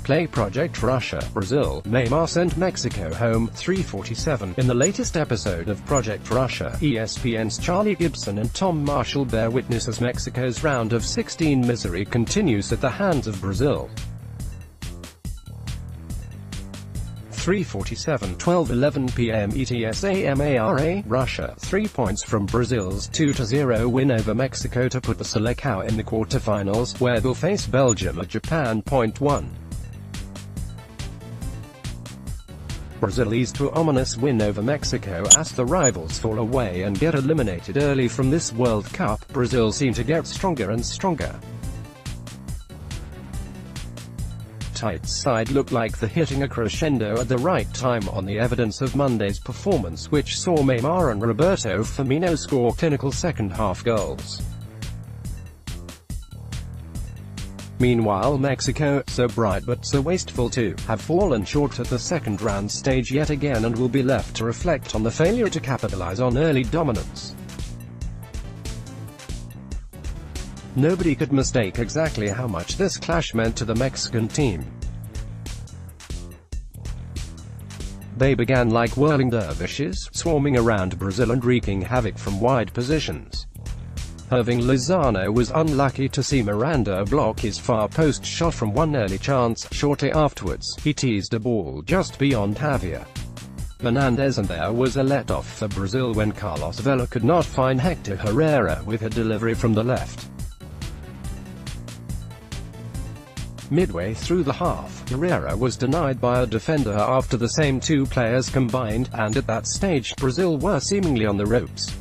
play Project Russia, Brazil. Neymar sent Mexico home, 3:47. In the latest episode of Project Russia, ESPN's Charlie Gibson and Tom Marshall bear witness as Mexico's round of 16 misery continues at the hands of Brazil. 3:47, 12:11 p.m. ETSAMARA, Russia, 3 points from Brazil's 2-0 win over Mexico to put the Selecao in the quarterfinals, where they'll face Belgium at Japan. 1. Brazil eased to an ominous win over Mexico as the rivals fall away and get eliminated early from this World Cup. Brazil seem to get stronger and stronger. Tight's side looked like they're hitting a crescendo at the right time on the evidence of Monday's performance, which saw Neymar and Roberto Firmino score clinical second-half goals. Meanwhile, Mexico, so bright but so wasteful too, have fallen short at the second-round stage yet again and will be left to reflect on the failure to capitalize on early dominance. Nobody could mistake exactly how much this clash meant to the Mexican team. They began like whirling dervishes, swarming around Brazil and wreaking havoc from wide positions. Irving Lozano was unlucky to see Miranda block his far post shot from one early chance. Shortly afterwards, he teased a ball just beyond Javier Fernandez, and there was a let-off for Brazil when Carlos Vela could not find Hector Herrera with a delivery from the left. Midway through the half, Herrera was denied by a defender after the same two players combined, and at that stage, Brazil were seemingly on the ropes.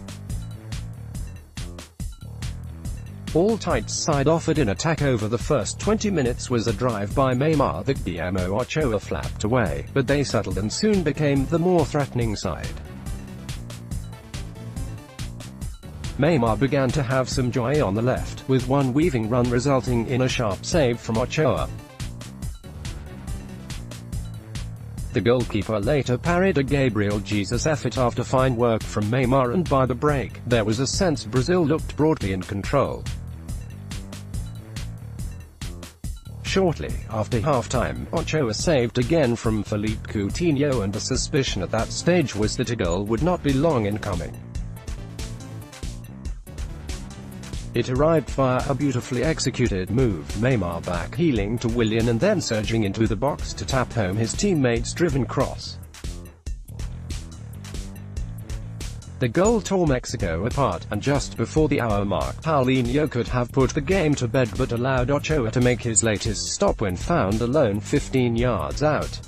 All Tight's side offered in attack over the first 20 minutes was a drive by Neymar that Guillermo Ochoa flapped away, but they settled and soon became the more threatening side. Neymar began to have some joy on the left, with one weaving run resulting in a sharp save from Ochoa. The goalkeeper later parried a Gabriel Jesus effort after fine work from Neymar, and by the break, there was a sense Brazil looked broadly in control. Shortly after half-time, Ochoa saved again from Felipe Coutinho, and the suspicion at that stage was that a goal would not be long in coming. It arrived via a beautifully executed move, Neymar back-heeling to Willian and then surging into the box to tap home his teammate's driven cross. The goal tore Mexico apart, and just before the hour mark, Paulinho could have put the game to bed but allowed Ochoa to make his latest stop when found alone 15 yards out.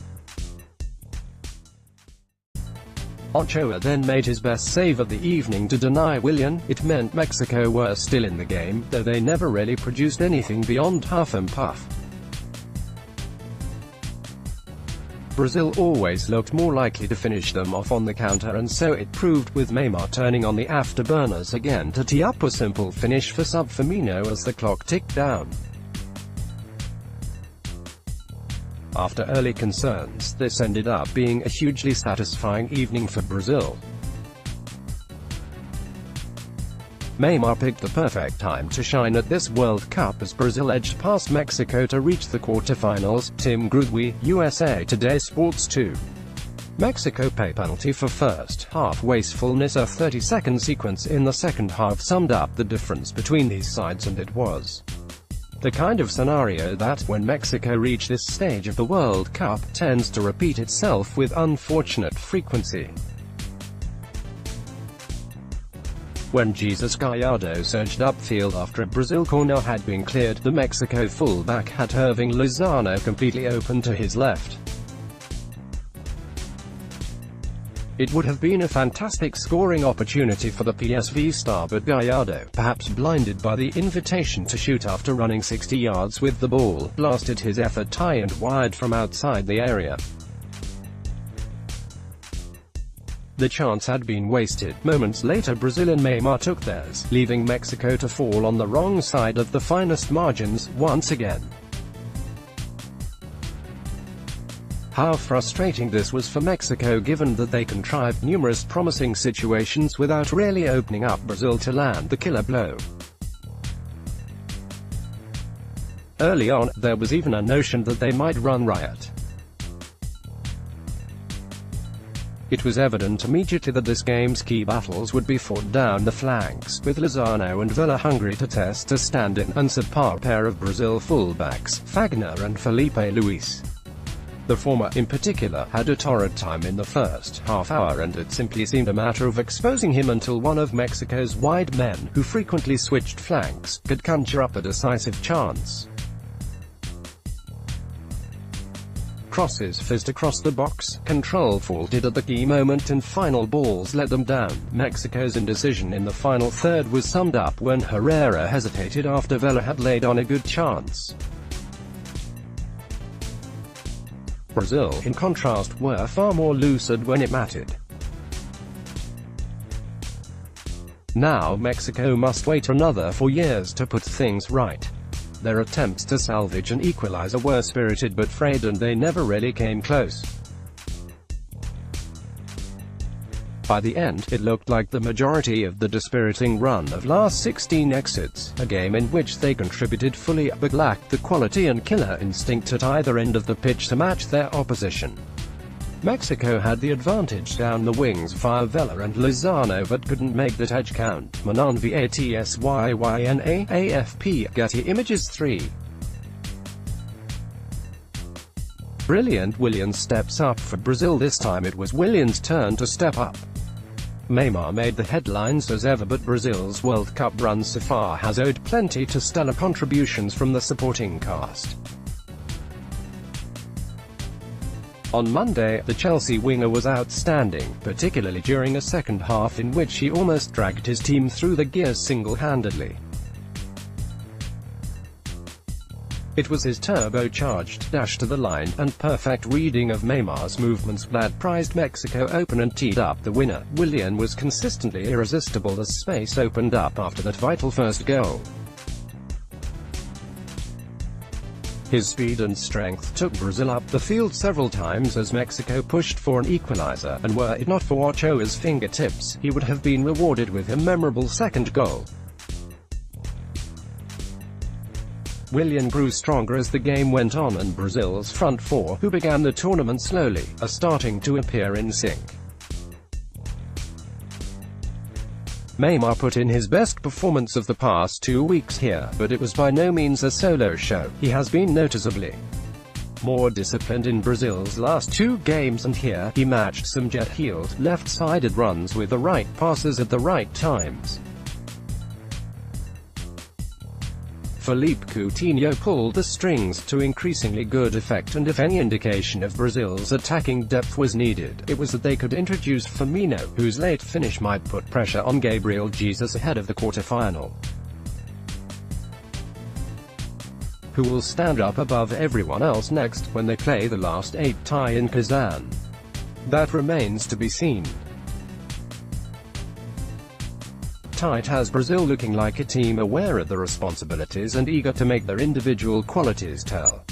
Ochoa then made his best save of the evening to deny Willian. It meant Mexico were still in the game, though they never really produced anything beyond huff and puff. Brazil always looked more likely to finish them off on the counter, and so it proved, with Neymar turning on the afterburners again to tee up a simple finish for sub Firmino as the clock ticked down. After early concerns, this ended up being a hugely satisfying evening for Brazil. Neymar picked the perfect time to shine at this World Cup as Brazil edged past Mexico to reach the quarterfinals. Tim Grudwy, USA Today Sports 2. Mexico pay penalty for first half wastefulness. A 30-second sequence in the second half summed up the difference between these sides, and it was the kind of scenario that, when Mexico reach this stage of the World Cup, tends to repeat itself with unfortunate frequency. When Jesus Gallardo surged upfield after a Brazil corner had been cleared, the Mexico fullback had Irving Lozano completely open to his left. It would have been a fantastic scoring opportunity for the PSV star, but Gallardo, perhaps blinded by the invitation to shoot after running 60 yards with the ball, blasted his effort high and wide from outside the area. The chance had been wasted. Moments later, Brazil and Neymar took theirs, leaving Mexico to fall on the wrong side of the finest margins, once again. How frustrating this was for Mexico, given that they contrived numerous promising situations without really opening up Brazil to land the killer blow. Early on, there was even a notion that they might run riot. It was evident immediately that this game's key battles would be fought down the flanks, with Lozano and Villa hungry to test a stand-in and subpar pair of Brazil fullbacks, Fagner and Felipe Luis. The former, in particular, had a torrid time in the first half-hour, and it simply seemed a matter of exposing him until one of Mexico's wide men, who frequently switched flanks, could conjure up a decisive chance. Crosses fizzed across the box, control faltered at the key moment, and final balls let them down. Mexico's indecision in the final third was summed up when Herrera hesitated after Vela had laid on a good chance. Brazil, in contrast, were far more lucid when it mattered. Now Mexico must wait another 4 years to put things right. Their attempts to salvage an equalizer were spirited but frayed, and they never really came close. By the end, it looked like the majority of the dispiriting run of last 16 exits, a game in which they contributed fully, but lacked the quality and killer instinct at either end of the pitch to match their opposition. Mexico had the advantage down the wings via Vela and Lozano, but couldn't make that edge count. Manan Vatsyna AFP, Getty Images 3. Brilliant. Willian steps up for Brazil. This time it was Willian's turn to step up. Neymar made the headlines as ever, but Brazil's World Cup run so far has owed plenty to stellar contributions from the supporting cast. On Monday, the Chelsea winger was outstanding, particularly during a second half in which he almost dragged his team through the gears single-handedly. It was his turbocharged dash to the line, and perfect reading of Neymar's movements that prized Mexico open and teed up the winner. Willian was consistently irresistible as space opened up after that vital first goal. His speed and strength took Brazil up the field several times as Mexico pushed for an equalizer, and were it not for Ochoa's fingertips, he would have been rewarded with a memorable second goal. Willian grew stronger as the game went on, and Brazil's front four, who began the tournament slowly, are starting to appear in sync. Neymar put in his best performance of the past 2 weeks here, but it was by no means a solo show. He has been noticeably more disciplined in Brazil's last 2 games, and here, he matched some jet-heeled, left-sided runs with the right passes at the right times. Philippe Coutinho pulled the strings to increasingly good effect, and if any indication of Brazil's attacking depth was needed, it was that they could introduce Firmino, whose late finish might put pressure on Gabriel Jesus ahead of the quarterfinal. Who will stand up above everyone else next, when they play the last 8 tie in Kazan? That remains to be seen. Tight has Brazil looking like a team aware of the responsibilities and eager to make their individual qualities tell.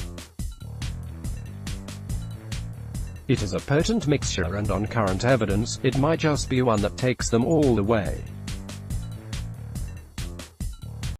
It is a potent mixture, and on current evidence, it might just be one that takes them all the way.